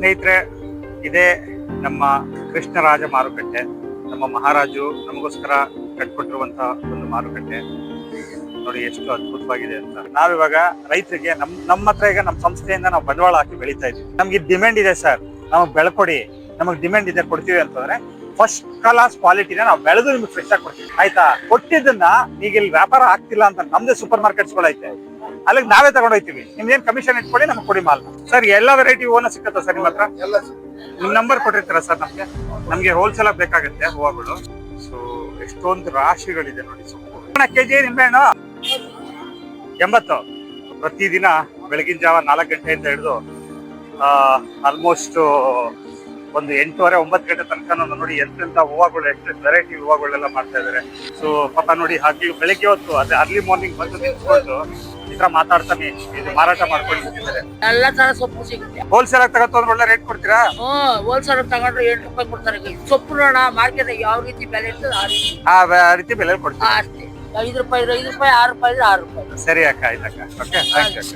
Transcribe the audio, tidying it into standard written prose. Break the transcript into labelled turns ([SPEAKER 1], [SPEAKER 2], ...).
[SPEAKER 1] ಸ್ನೇಹಿತರೆ, ಇದೇ ನಮ್ಮ ಕೃಷ್ಣರಾಜ ಮಾರುಕಟ್ಟೆ. ನಮ್ಮ ಮಹಾರಾಜು ನಮಗೋಸ್ಕರ ಕಟ್ಕೊಟ್ಟಿರುವಂತಹ ಒಂದು ಮಾರುಕಟ್ಟೆ. ನೋಡಿ ಎಷ್ಟು ಅದ್ಭುತವಾಗಿದೆ ಅಂತ. ನಾವಿವಾಗ ರೈತರಿಗೆ ನಮ್ಮ ಹತ್ರ ಈಗ ನಮ್ಮ ಸಂಸ್ಥೆಯಿಂದ ನಾವು ಬಂಡವಾಳ ಹಾಕಿ ಬೆಳೀತಾ ಇದ್ದೀವಿ. ನಮ್ಗೆ ಡಿಮ್ಯಾಂಡ್ ಇದೆ ಸರ್, ನಮಗೆ ಬೆಳ್ಕೊಡಿ, ನಮಗೆ ಡಿಮ್ಯಾಂಡ್ ಇದೆ, ಕೊಡ್ತೀವಿ ಅಂತಂದ್ರೆ ಫಸ್ಟ್ ಕ್ಲಾಸ್ ಕ್ವಾಲಿಟಿನ ನಾವು ಬೆಳೆದು ನಿಮ್ಗೆ ಫ್ರೆಶ್ ಆಗಿ ಕೊಡ್ತೀವಿ, ಆಯ್ತಾ? ಕೊಟ್ಟಿದ್ದನ್ನ ಈಗ ಇಲ್ಲಿ ವ್ಯಾಪಾರ ಆಗ್ತಿಲ್ಲ ಅಂತ ನಮ್ದೇ ಸೂಪರ್ ಮಾರ್ಕೆಟ್ಸ್ಗಳೈತೆ, ಅಲ್ಲಿಗೆ ನಾವೇ ತಗೊಂಡೋಗ್ತೀವಿ. ನಿಮ್ದೇನ್ ಕಮಿಷನ್ ಇಟ್ಕೊಳ್ಳಿ, ನಮ್ಗೆ ಕೊಡಿ ಮಾಲ್. ಸರ್ ಎಲ್ಲ ವೆರೈಟಿ ಹೂವನ್ನ ಸಿಕ್ಕತ್ತಾ ಸರ್ ನಿಮ್ಮ ಹತ್ರ? ನಿಮ್ ನಂಬರ್ ಕೊಟ್ಟಿರ್ತೀರಾ ಸರ್? ನಮ್ಗೆ ಹೋಲ್ಸೇಲ್ ಆಗಿ ಬೇಕಾಗುತ್ತೆ ಹೂವಗಳು. ಸೊ ಎಷ್ಟೊಂದು ರಾಶಿಗಳಿದೆ ನೋಡಿ. ಕೆಜಿ ನಿಂಬೆಹಣ್ಣು 80. ಪ್ರತಿದಿನ ಬೆಳಗಿನ ಜಾವ 4 ಗಂಟೆಯಿಂದ ಹಿಡಿದು ಆಲ್ಮೋಸ್ಟ್ ಒಂದು 8:30, 9 ಗಂಟೆ ತನಕ ನೋಡಿ ಎಂತೆಂತ ಹೂವಗಳು, ಎಷ್ಟು ವೆರೈಟಿ ಹೂವಗಳೆಲ್ಲ ಮಾಡ್ತಾ ಇದಾರೆ. ಸೊ ಪಾಪ ನೋಡಿ, ಹಾಗೆ ಬೆಳಿಗ್ಗೆ ಹೊತ್ತು ಅದೇ ಅರ್ಲಿ ಮಾರ್ನಿಂಗ್ ಬಂದು ನಿಂತ್ಕೊಂಡು ಈ ತರ ಮಾತಾಡ್ತಾನೆ ಇದು ಮಾರಾಟ ಮಾಡ್ಕೊಂಡು ನಿಂತಿದ್ದಾರೆ.
[SPEAKER 2] ಎಲ್ಲ ತರ ಸೊಪ್ಪು ಸಿಗುತ್ತೆ.
[SPEAKER 1] ಹೋಲ್ಸೇಲ್ ಆಗಿ ತಗೋತಂದ್ರೆ ಒಳ್ಳೆ ರೇಟ್ ಕೊಡ್ತೀರಾ?
[SPEAKER 2] ಹೋಲ್ಸೇಲ್ ತಗೊಂಡ್ರೆ 8 ರೂಪಾಯಿ ಕೊಡ್ತಾರೆ. ಸೊಪ್ಪು ನೋಡ ಮಾರ್ಕೆಟ್ ಯಾವ ರೀತಿ ಬೆಲೆ ಇರ್ತದೆ
[SPEAKER 1] ಆ ರೀತಿ ಬೆಲೆ ಕೊಡ್ತೀರಾ?
[SPEAKER 2] ಅಷ್ಟೇ. 5 ರೂಪಾಯಿ 5 ರೂಪಾಯಿ, 6 ರೂಪಾಯಿ 6 ರೂಪಾಯಿ.
[SPEAKER 1] ಸರಿ ಅಕ್ಕ, ಆಯ್ತಕ್ಕ. Okay, thank you.